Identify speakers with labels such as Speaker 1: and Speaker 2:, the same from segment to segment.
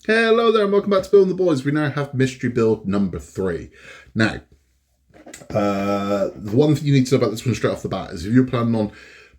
Speaker 1: Hello there and welcome back to Building the Boys. We now have mystery build number 3. Now, the one thing you need to know about this one straight off the bat is if you're planning on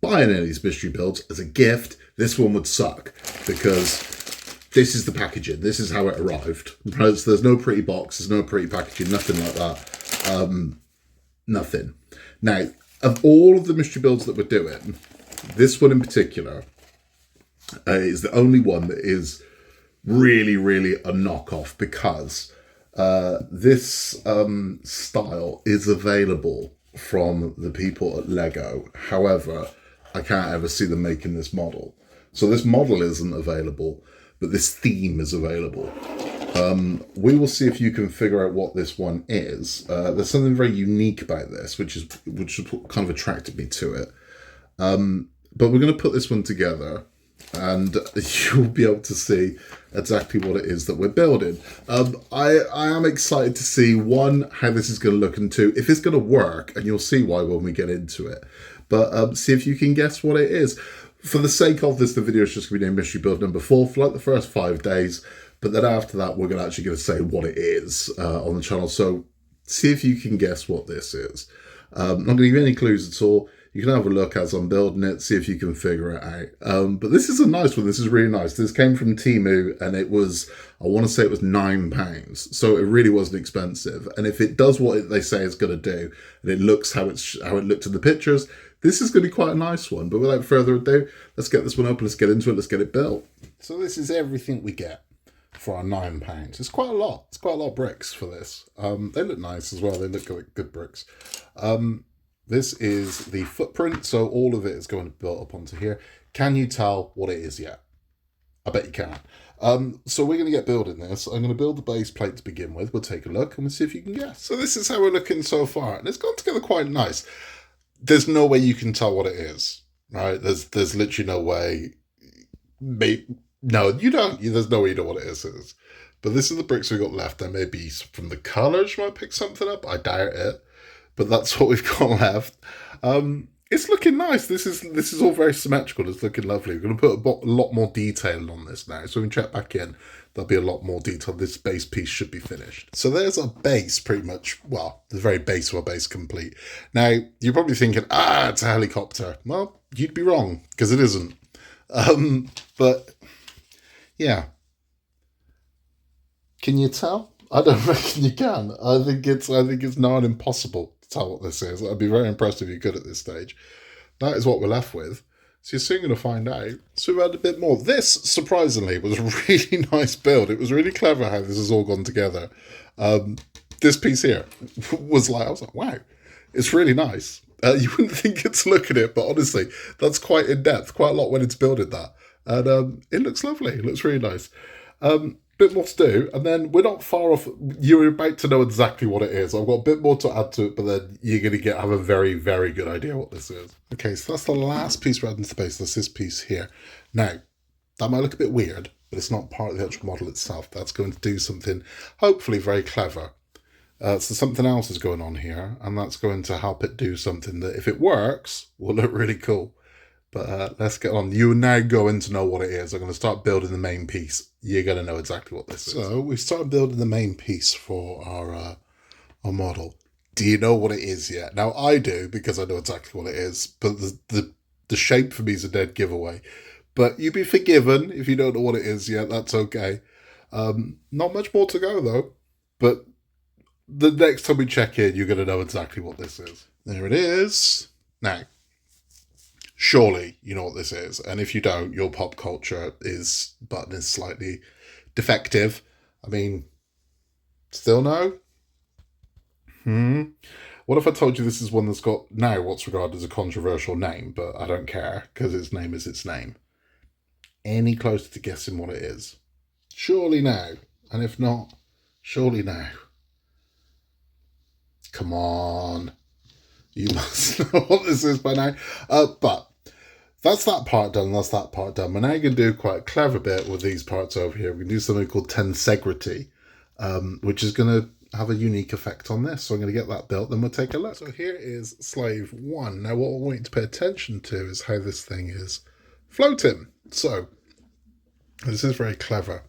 Speaker 1: buying any of these mystery builds as a gift, this one would suck because this is the packaging. This is how it arrived. Right? So there's no pretty box, there's no pretty packaging, nothing like that. Nothing. Now, of all of the mystery builds that we're doing, this one in particular is the only one that is really a knockoff because this style is available from the people at Lego. However, I can't ever see them making this model. So this model isn't available, but this theme is available. We will see if you can figure out what this one is. There's something very unique about this, which kind of attracted me to it. But we're going to put this one together and you'll be able to see exactly what it is that we're building. I am excited to see, one, how this is going to look, and two, if it's going to work, and you'll see why when we get into it. But see if you can guess what it is. For the sake of this, the video is just going to be named Mystery Build number 4 for like the first 5 days. But then after that, we're actually going to say what it is on the channel. So see if you can guess what this is. I'm not going to give you any clues at all. You can have a look as I'm building it, see if you can figure it out. But this is a nice one. This is really nice. This came from Temu and it was, I want to say it was £9. So it really wasn't expensive. And if it does what they say it's going to do, and it looks how it looked in the pictures, this is going to be quite a nice one. But without further ado, let's get this one open. Let's get into it. Let's get it built. So this is everything we get for our £9. It's quite a lot. It's quite a lot of bricks for this. They look nice as well. They look like good bricks. This is the footprint, so all of it is going to be built up onto here. Can you tell what it is yet? I bet you can. So we're going to get building this. I'm going to build the base plate to begin with. We'll take a look and we'll see if you can guess. So this is how we're looking so far, and it's gone together quite nice. There's no way you can tell what it is, right? There's literally no way. No, you don't. There's no way you know what it is. But this is the bricks we've got left. There may be from the colours you might pick something up. I doubt it. But that's what we've got left. It's looking nice. This is all very symmetrical. It's looking lovely. We're going to put a lot more detail on this now. So when we check back in, there'll be a lot more detail. This base piece should be finished. So there's our base pretty much. Well, the very base of our base complete. Now, you're probably thinking, it's a helicopter. Well, you'd be wrong because it isn't. But yeah. Can you tell? I don't reckon you can. I think it's nigh on impossible to tell what this is. I'd be very impressed if you're good at this stage. That is what we're left with. So you're soon going to find out. So we've had a bit more. This, surprisingly, was a really nice build. It was really clever how this has all gone together. This piece here was like, I was like, wow, it's really nice. You wouldn't think it to look at it, but honestly, that's quite in depth, quite a lot when it's building that. And it looks lovely. It looks really nice. Bit more to do, and then we're not far off. You're about to know exactly what it is. I've got a bit more to add to it, but then you're going to have a very good idea what this is. Okay, so that's the last piece we're adding to the base. That's this piece here. Now, that might look a bit weird, but it's not part of the actual model itself. That's going to do something hopefully very clever. So something else is going on here, and that's going to help it do something that, if it works, will look really cool. But let's get on. You're now going to know what it is. I'm going to start building the main piece. You're going to know exactly what this is. So we started building the main piece for our model. Do you know what it is yet? Now I do, because I know exactly what it is. But the shape for me is a dead giveaway. But you'd be forgiven if you don't know what it is yet. That's okay. Not much more to go though. But the next time we check in, you're going to know exactly what this is. There it is. Now, surely you know what this is, and if you don't, your pop culture button is slightly defective. I mean, still no? What if I told you this is one that's got now what's regarded as a controversial name, but I don't care, because its name is its name. Any closer to guessing what it is? Surely now. And if not, surely now. Come on. You must know what this is by now. But that's that part done. That's that part done. We're now going to do quite a clever bit with these parts over here. We can do something called tensegrity, which is going to have a unique effect on this. So I'm going to get that built, then we'll take a look. So here is slave 1. Now what I want you to pay attention to is how this thing is floating. So this is very clever.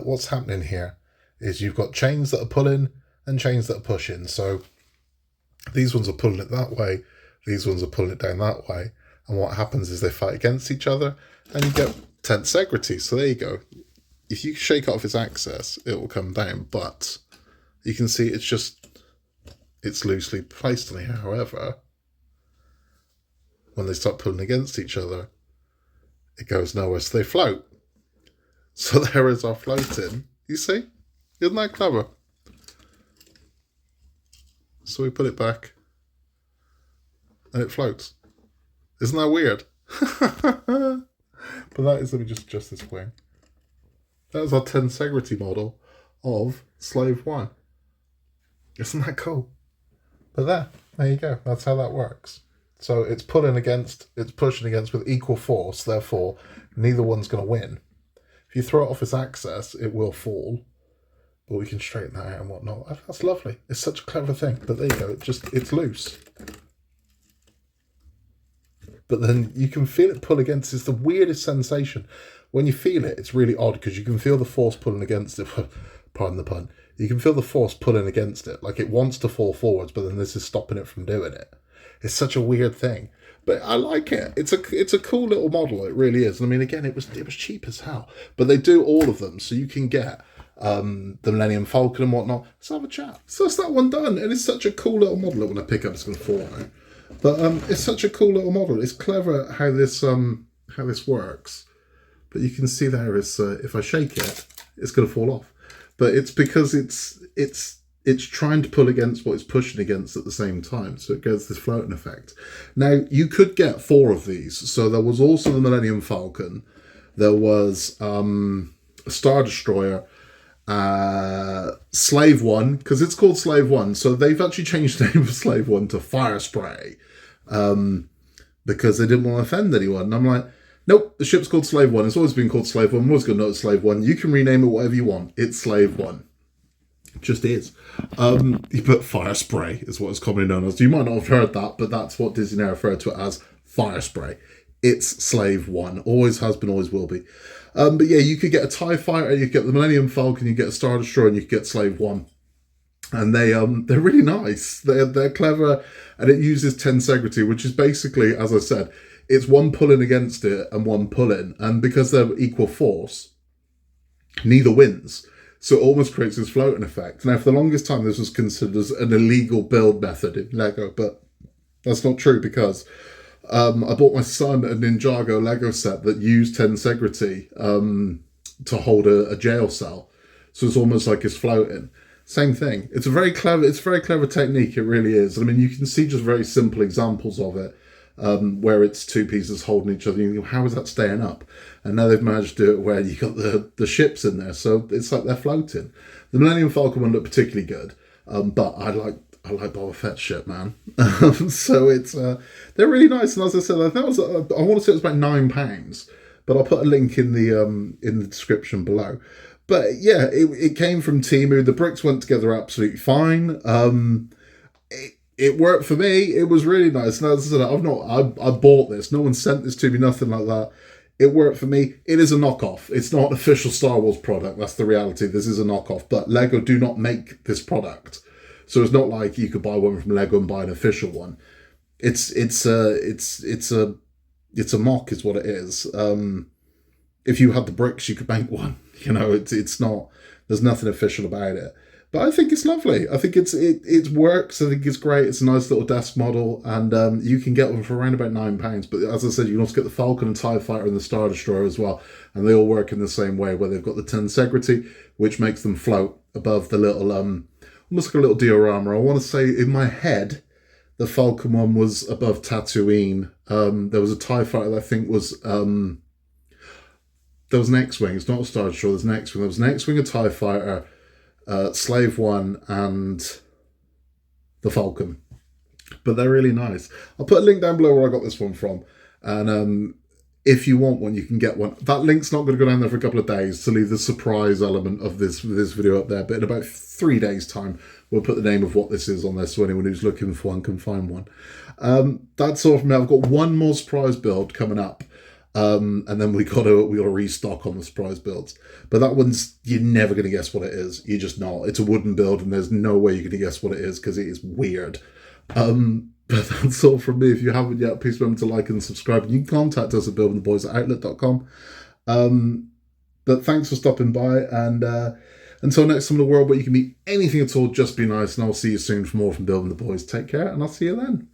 Speaker 2: what's happening here is you've got chains that are pulling and chains that are pushing. So these ones are pulling it that way, these ones are pulling it down that way. And what happens is they fight against each other and you get tensegrity. So there you go. If you shake off its axis, it will come down, but you can see it's loosely placed on here. However, when they start pulling against each other, it goes nowhere, so they float. So there is our floating. You see? Isn't that clever? So we put it back and it floats. Isn't that weird? But that is, let me just adjust this wing. That was our tensegrity model of Slave 1. Isn't that cool? But there you go. That's how that works. So it's pulling against, it's pushing against with equal force. Therefore, neither one's going to win. If you throw it off its axis, it will fall. But we can straighten that out and whatnot. That's lovely. It's such a clever thing. But there you go. It's loose. But then you can feel it pull against. It's the weirdest sensation. When you feel it, it's really odd because you can feel the force pulling against it. Pardon the pun. You can feel the force pulling against it. Like it wants to fall forwards, but then this is stopping it from doing it. It's such a weird thing. But I like it. It's a cool little model. It really is. I mean, again, it was cheap as hell. But they do all of them. So you can get the Millennium Falcon and whatnot. Let's have a chat. So that's that one done. And it's such a cool little model. When I pick up, it's going to fall now. But it's such a cool little model. It's clever how this works. But you can see there is if I shake it, it's going to fall off. But it's because it's trying to pull against what it's pushing against at the same time. So it gets this floating effect. Now, you could get 4 of these. So there was also the Millennium Falcon. There was a Star Destroyer. Slave 1, because it's called Slave 1. So they've actually changed the name of Slave 1 to Fire Spray. Because they didn't want to offend anyone. And I'm like, nope, the ship's called Slave 1. It's always been called Slave 1. I'm always going to know it's Slave 1. You can rename it whatever you want. It's Slave 1. It just is. You put Fire Spray is what it's commonly known as. You might not have heard that, but that's what Disney now refer to it as, Fire Spray. It's Slave 1. Always has been, always will be. But yeah, you could get a TIE Fighter, you could get the Millennium Falcon, you get a Star Destroyer, and you could get Slave 1. And they're really nice. They're clever, and it uses tensegrity, which is basically, as I said, it's one pulling against it and one pulling. And because they're equal force, neither wins. So it almost creates this floating effect. Now, for the longest time, this was considered as an illegal build method in Lego, but that's not true because I bought my son a Ninjago Lego set that used tensegrity to hold a jail cell. So it's almost like it's floating. Same thing. It's a very clever technique. It really is. I mean, you can see just very simple examples of it where it's 2 pieces holding each other. You think, how is that staying up? And now they've managed to do it where you got the ships in there. So it's like they're floating. The Millennium Falcon one looked particularly good, but I like Boba Fett's ship, man. So it's they're really nice. And as I said, I want to say it was about £9, but I'll put a link in the description below. But yeah, it came from Temu. The bricks went together absolutely fine. It worked for me. It was really nice. And as I said, I bought this. No one sent this to me, nothing like that. It worked for me. It is a knockoff. It's not an official Star Wars product. That's the reality. This is a knockoff. But Lego do not make this product. So it's not like you could buy one from Lego and buy an official one. It's a mock is what it is. If you had the bricks, you could make one. You know, it's not. There's nothing official about it. But I think it's lovely. I think it works. I think it's great. It's a nice little desk model, and you can get one for around about £9. But as I said, you can also get the Falcon and TIE Fighter and the Star Destroyer as well, and they all work in the same way, where they've got the tensegrity, which makes them float above the little almost like a little diorama. I want to say in my head, the Falcon one was above Tatooine. There was a TIE Fighter that I think was there was an X-Wing. It's not a Star Destroyer. There's an X-Wing. There was an X-Wing, a TIE Fighter, Slave 1, and the Falcon. But they're really nice. I'll put a link down below where I got this one from. And if you want one, you can get one. That link's not going to go down there for a couple of days to leave the surprise element of this video up there. But in about 3 days' time, we'll put the name of what this is on there so anyone who's looking for one can find one. That's all from me. I've got one more surprise build coming up. And then we got to restock on the surprise builds. But that one's, you're never going to guess what it is. You're just not. It's a wooden build, and there's no way you're going to guess what it is because it is weird. But that's all from me. If you haven't yet, please remember to like and subscribe. And you can contact us at buildingtheboys@outlook.com. But thanks for stopping by, and until next time in the world where you can be anything at all, just be nice, and I'll see you soon for more from Building the Boys. Take care, and I'll see you then.